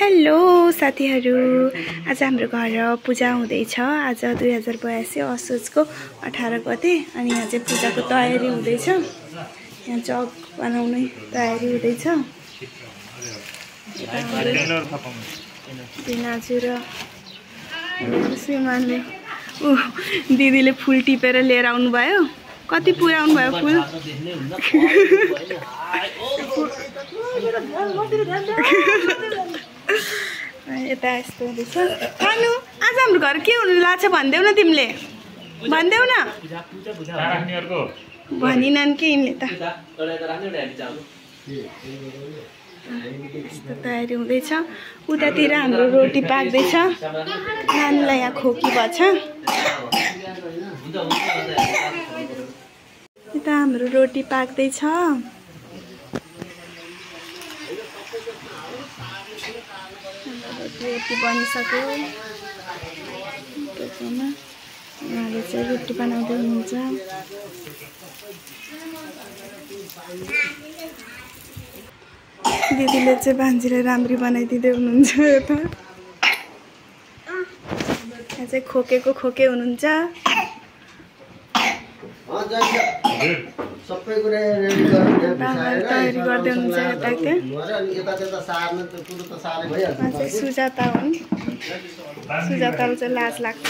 Hello साथीहरु, आज हाम्रो घर पूजा हुँदैछ। आज 2082 असोजको 18 गते अनि यहाँ चाहिँ पूजाको तयारी हुँदैछ। यहाँ जग बनाउने तयारी हुँदैछ। दिनाजु र श्रीमानले दिदीले फुल टिपेर लिएर आउनु भयो। कति पुर्याउनु भयो फुल? यता यस्तो हुँदैछ। खानु आज हाम्रो घर के हुनु लाग्छ भन्देऊ न, तिमीले भन्देऊ न। भनिनन् कि यिनले त। यस्तो तयारी हुँदैछ। उतातिर हाम्रो रोटी पाक्दैछ। नानीलाई यहाँ खोकी भएछ। यता हाम्रो रोटी पाक्दैछ। रोटी बनिसक्यो। उहाँले चाहिँ रोटी बनाउँदै हुनुहुन्छ। दिदीले चाहिँ भान्जीलाई राम्री बनाइदिँदै हुनुहुन्छ। यता यहाँ चाहिँ खोकेको खोके हुनुहुन्छ। सबै कुरा रेडी गरेर तयारी गर्दै हुनुहुन्छ। यता सुजाता हुन्। सुजाताले चाहिँ लाज लाग्छ।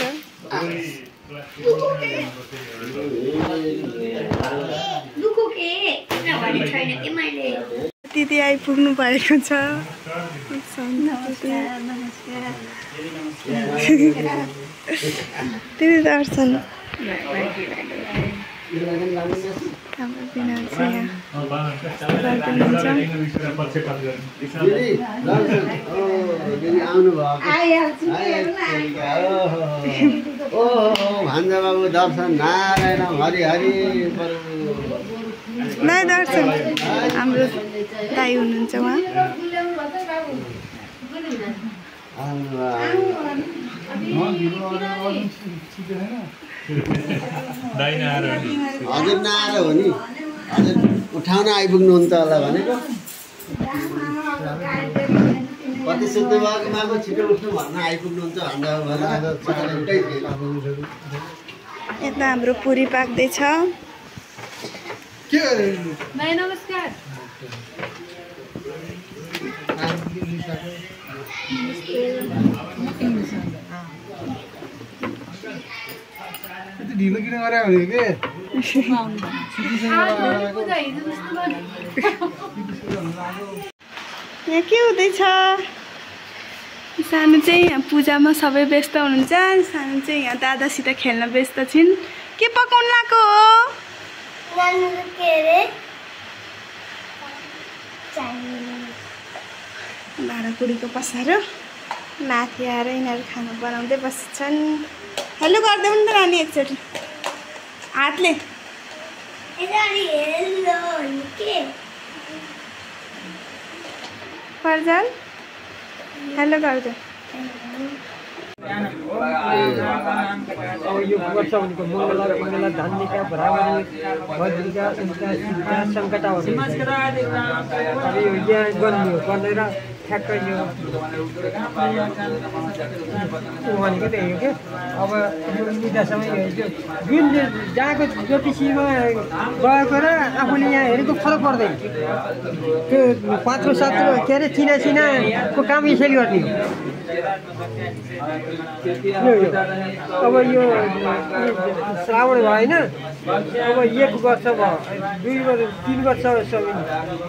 दिदी आइपुग्नु भएको छ। दिदी दर्शन हाम्रो बिना चाहिँ भान्जा बाबु दर्शन नारायण हरि हरि नै दर्शन हाम्रो दाइ हुनुहुन्छ। उहाँ हजुर नआएर हो नि, हजुर उठाउन आइपुग्नुहुन्छ होला भनेको। कति शुद्ध भएको माको छिटो उठ्नु भन्न आइपुग्नुहुन्छ भन्दा। यता हाम्रो पुरी पाक्दैछ। नमस्कार। ढिलो किन गरे भने के यहाँ के हुँदैछ? सानो चाहिँ यहाँ पूजामा सबै व्यस्त हुनुहुन्छ। सानो चाहिँ यहाँ दादासित खेल्न व्यस्त छिन्। के पकाउनु लाग्यो हो? भाँडाकुँडीको पसारो माथि आएर यिनीहरू खाना बनाउँदै बस्छन्। हेलो गरिदेऊ नि त नानी एकचोटि हातले। फर्जाल हेलो गरिदेऊ। यो वर्ष भनेको मङ्गला धान्यका भराभरी भद्रिका उनका सिद्धा सङ्कटाहरू अब यो यहाँ गर्नु पर्दैन। ठ्याक्कै यो भनेको त्यही हो कि अब यो निदासँग जुन जहाँको ज्योतिषीमा गएको र आफूले यहाँ हेरेको फरक पर्दैन। त्यो पात्रो सात्रो के अरे चिना चिनाको काम यसरी गर्ने हो। अब यो श्रावण भएन, अब 1 वर्ष भयो, 2 वर्ष 3 वर्ष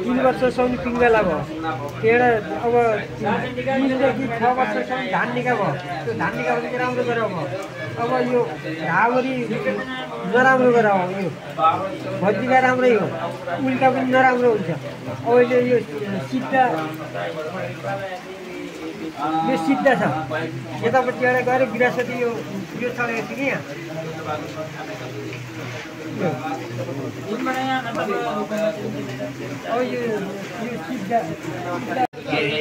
3 वर्षसम्म पिङ्गला भयो। त्यहाँबाट अब 3देखि 6 वर्षसम्म धान निका भयो। त्यो धान निका भने चाहिँ राम्रो गरेर भयो। अब यो घावरी नराम्रो गरेर हो। यो भद्रिका राम्रै हो, उल्टा पनि नराम्रो हुन्छ। अब यो सिद्धा यो सिद्धा छ। यतापट्टिबाट गएर विरासती यो चढेको थियो कि यहाँ। अब यो सिद्धा अहिले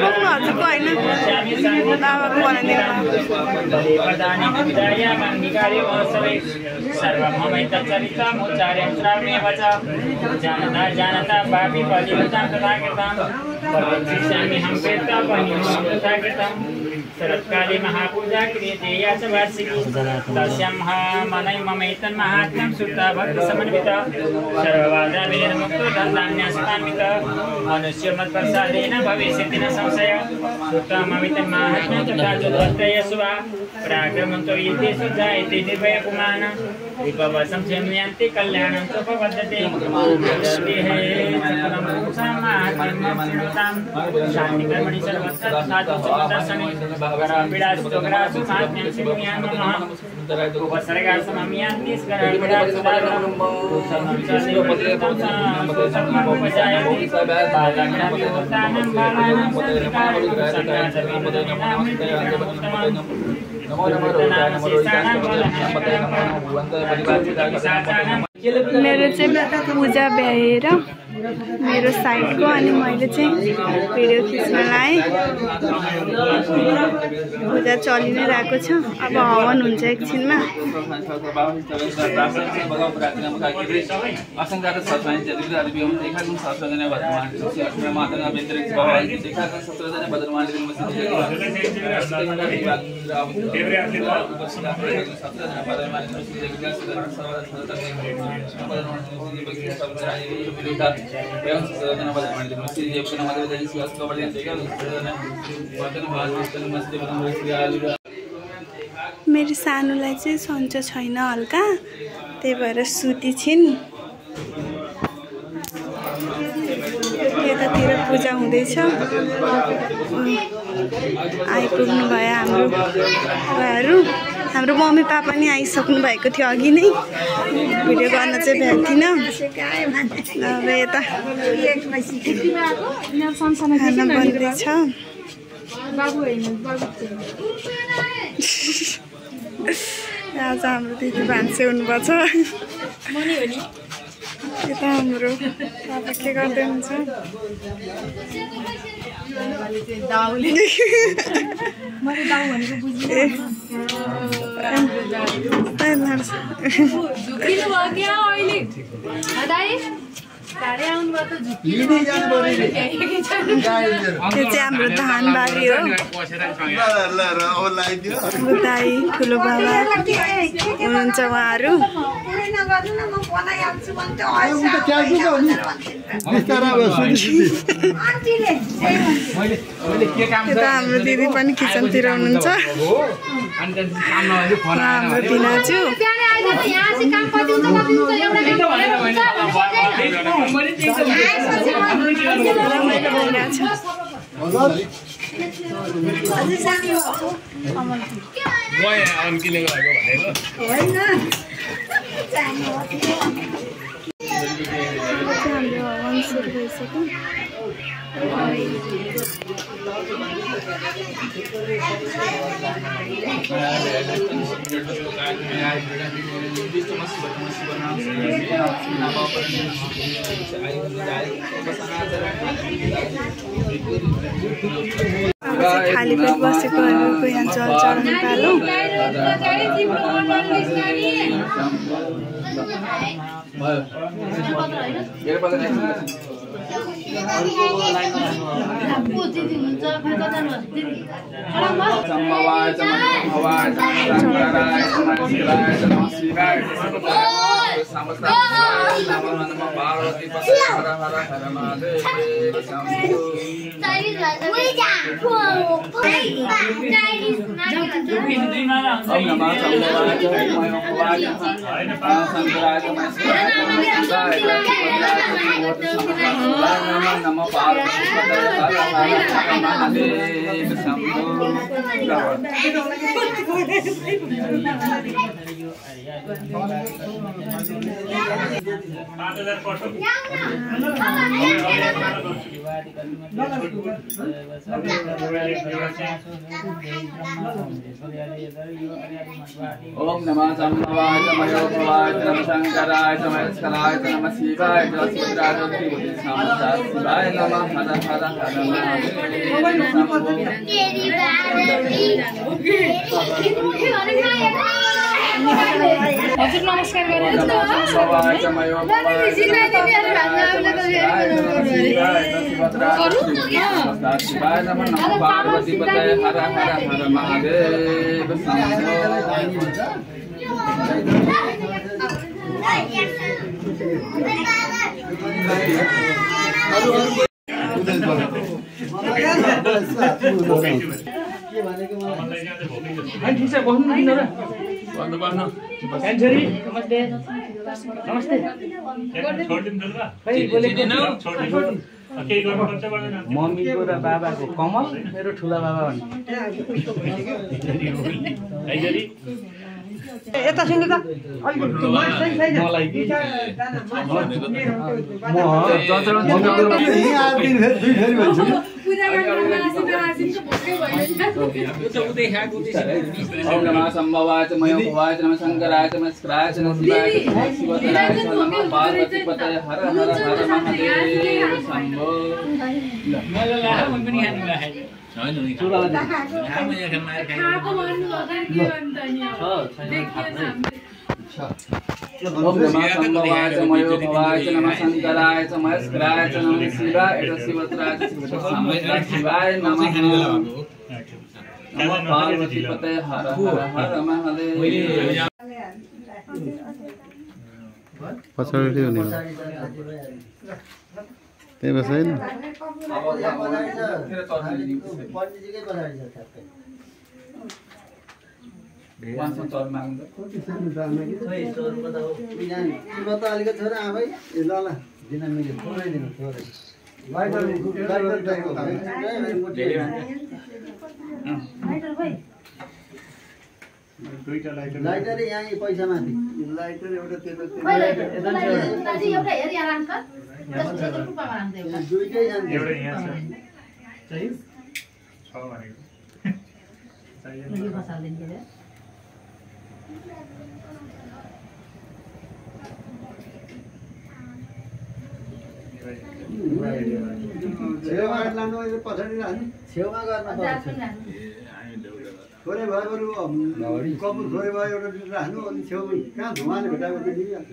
रोक्नु हजुरको होइन बाबाको शरत्काले महापूजा क्रियते या च वार्षिकी तस्यां मनै ममैतन् महात्म्यं सुता भक्त समन्वित सर्ववादावेन मुक्तो धन्धान्यासतान्वित मनुष्य मत्प्रसादेन भविष्यति न संशय सुता ममितन् महात्म्यं तथा जोद्वस्तय शुभा प्राक्रमन्तो येतेषु जायते निर्भयपुमान विपवसं क्षम्यन्ति कल्याणं चोपपद्यते देहे शान्तिकर्मणि सर्वत्र साधु दर्शने पीडासुतोग्रासु महात्म्यं सिद्धियां नमः उपसर्गासममियान्ति मेरो चाहिँ पूजा भ्याएर मेरो साइडको अनि मैले चाहिँ भिडियो खिच्न लाएँ। पूजा चलि नै रहेको छ। अब हवन हुन्छ एकछिनमा। मेरो सानोलाई चाहिँ सन्चो छैन हल्का, त्यही भएर सुती छिन्। यतातिर पूजा हुँदैछ। आइपुग्नु भयो हाम्रो बुवाहरू। हाम्रो मम्मी पापा नि आइसक्नु भएको थियो अघि नै। भिडियो गर्न चाहिँ भ्याएको थिइनँ। अब यता खाना बन्दैछ। आज हाम्रो दिदी भान्से हुनुपर्छ। यता हाम्रो पापा के गर्दै हुन्छ? त्यो चाहिँ हाम्रो धान बारी हो। दाई ठुलो बाबा हुनुहुन्छ उहाँहरू। यता हाम्रो दिदी पनि किचनतिर हुनुहुन्छ। हाम्रो पिनाजु खाली पेट बसेकोहरूको यहाँ जल चढाउनु पालो। ओम नमः शंभवाय नमः योगवाय नमः शंकराय नमः स्कलाय नमः शिवाय हजुर नमस्कार मम्मीको र बाबाको कमल मेरो ठुला बाबा यता सुन्नु त मलाई संभवाच मयोभवाच नमः शंकराय नमस्काराय नमः शिवाय शिवतराय नमः पार्वती पतये हर हर हर महादेव शंभो ओम नमः संभवाच मयोभवाच नमः शंकराय नमस्काराय नमः शिवाय शिवतराय शिवाय नमः नमः पार्वती पतये हर हर हर महादेव पछाडि हुने त्यही बस हैन अलिकति छोरा आफै ल ल दिन मिल्यो थोरै दिनु थोरै लाइटर यहाँ पैसा माथि लाइटर एउटा दुईटै छेउमा लानु पछाडि राख्नु छेउमा गर्न पर्छ थोरै भयो बरु कपुर थोरै भयो एउटा राख्नु अनि छेउमै कहाँ धुवाले भेटाएको त दिइहाल्छ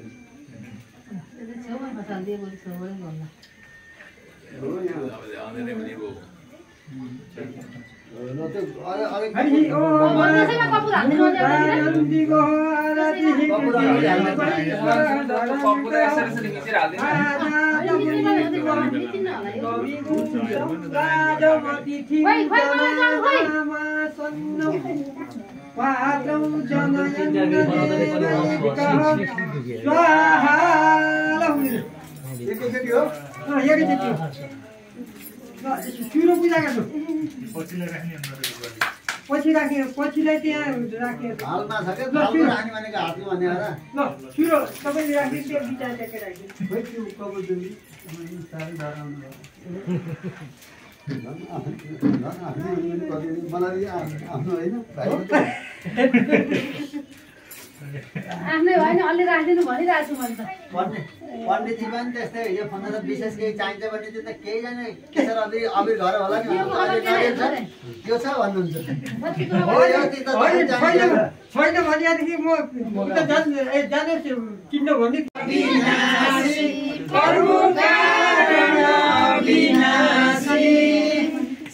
चुरो पूजा गर्नु पछि राख्ने पछिलाई त्यहाँ राख्ने हालमा छ के हालमा राख्ने भनेको हातमा भने र ल चुरो तपाईले राख्ने त्यो बिटा टेके राख्ने खै त्यो कबुल दिनु सारी धाराउनु मलाई आफ्नो होइन आफ्नै होइन अलि राख्दिनु भनिरहेको छु मैले त पण्डितजी पनि त्यस्तै यो फन्दा त विशेष केही चाहिन्छ भने त्यो त केही छैन केसर अबिर घर होला नि त्यो छ भन्नुहुन्छ छैन भनेदेखि म जाने किन्न भने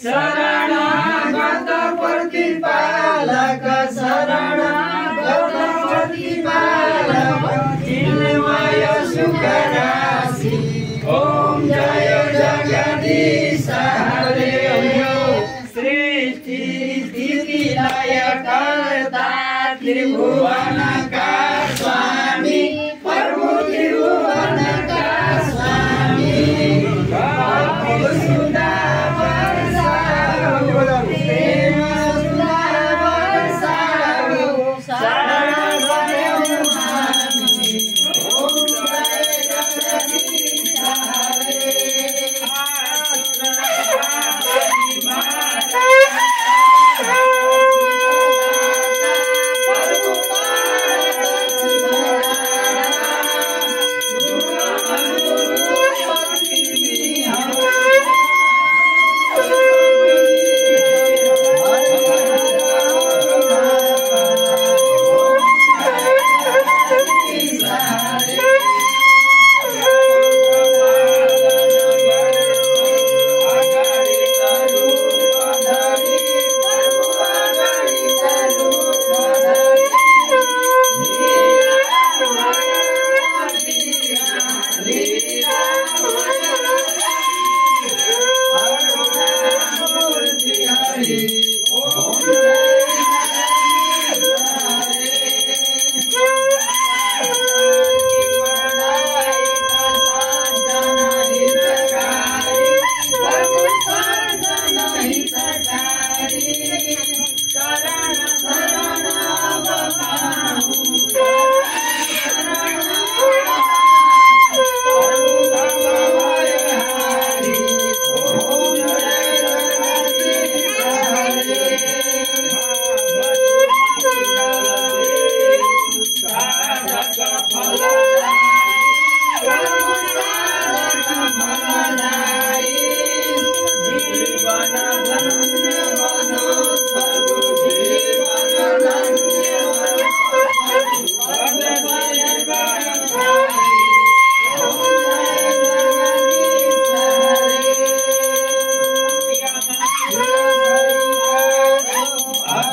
शरणागत प्रतिपालक शरणागत प्रतिपालक चिन्मय सुख राशि ओम जय जगदीश हरे सृष्टि स्थिति लय कर्ता त्रिभुवन का स्वामी प्रभु त्रिभुवन का स्वामी सुधा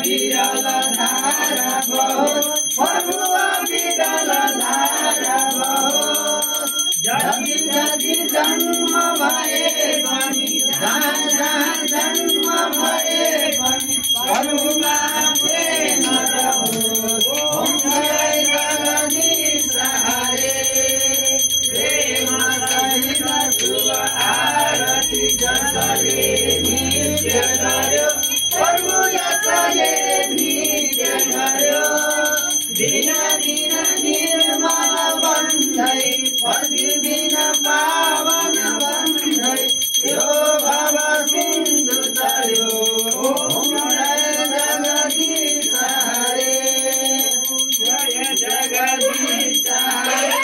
बिरल धारा बहोस् फगुआ बिरल धारा बहोस् जति जति जन्म भए पनि जहाँ जहाँ जन्म भए पनि फगुआ प्रेम रहोस् ओम जय जगदीश हरे प्रेम सहित शुभ आरती जसले नित्य गर्यो प्रभु जसले नित्य गर्यो दिन दिन निर्मल बन्दै प्रतिदिन पावन बन्दै यो भव सिन्धु तर्यो ओम जय जगदीश हरे जय जगदीश हरे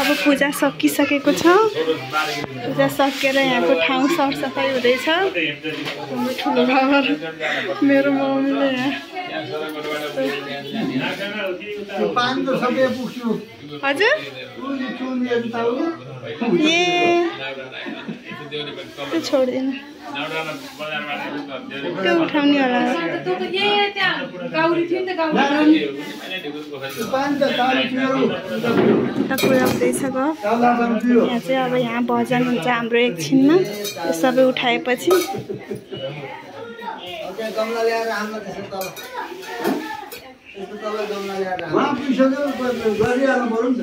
अब पूजा सकिसकेको छ। पूजा सकेर यहाँको ठाउँ सरसफाइ हुँदैछ। ठुलो घर मेरो मम्मीले हजुर ए त्यो छोड्दिनु त्यो उठाउने होला पुर्याउँदैछ घर। यहाँ चाहिँ अब यहाँ भजन हुन्छ हाम्रो एकछिनमा त्यो सबै उठाएपछि गमला ल्याएर हाल्न त्यसो तल गमला ल्याएर गरिहाल्नु पर्यो नि त।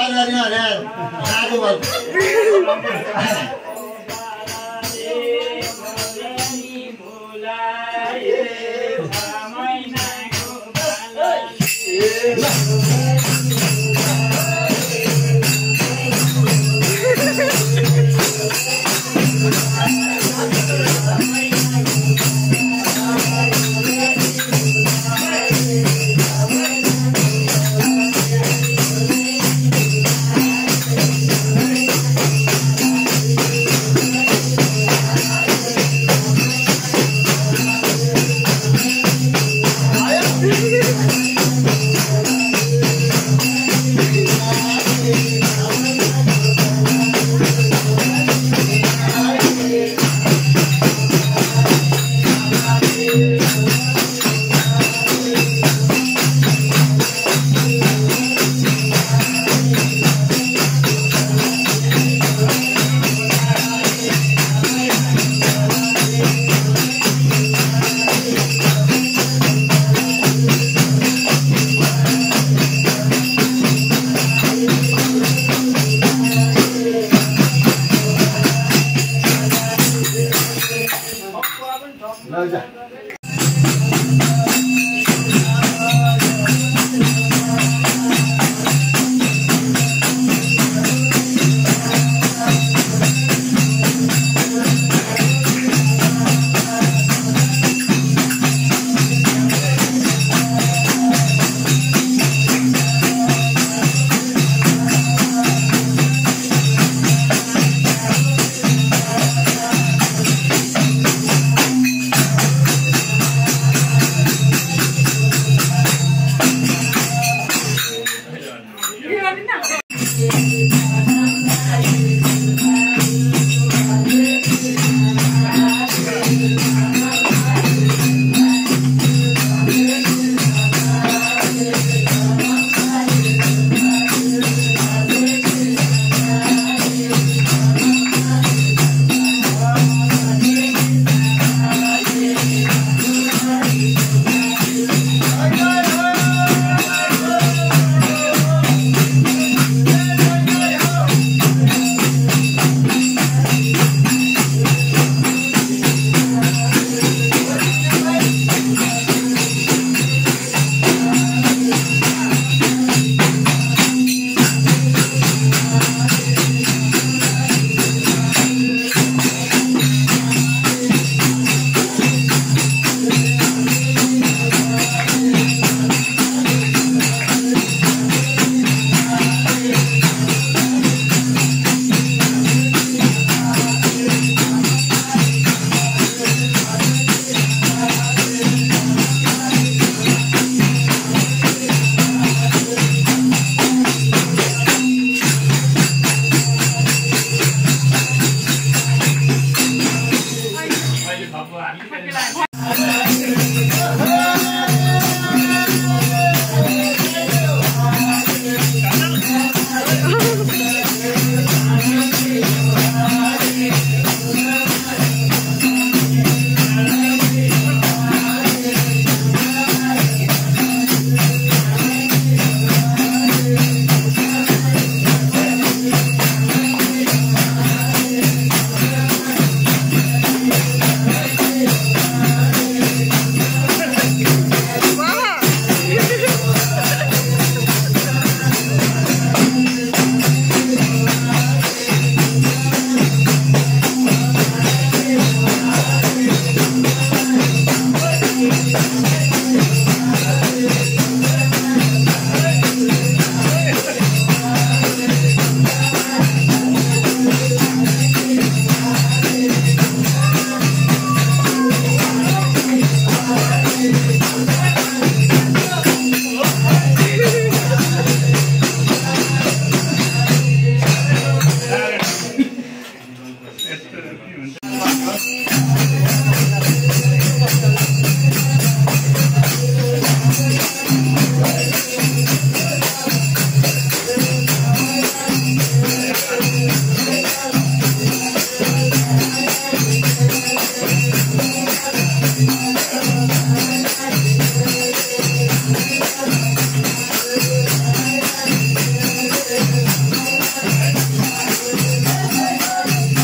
सहज गर्ने भने खाएको भयो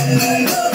Thank you.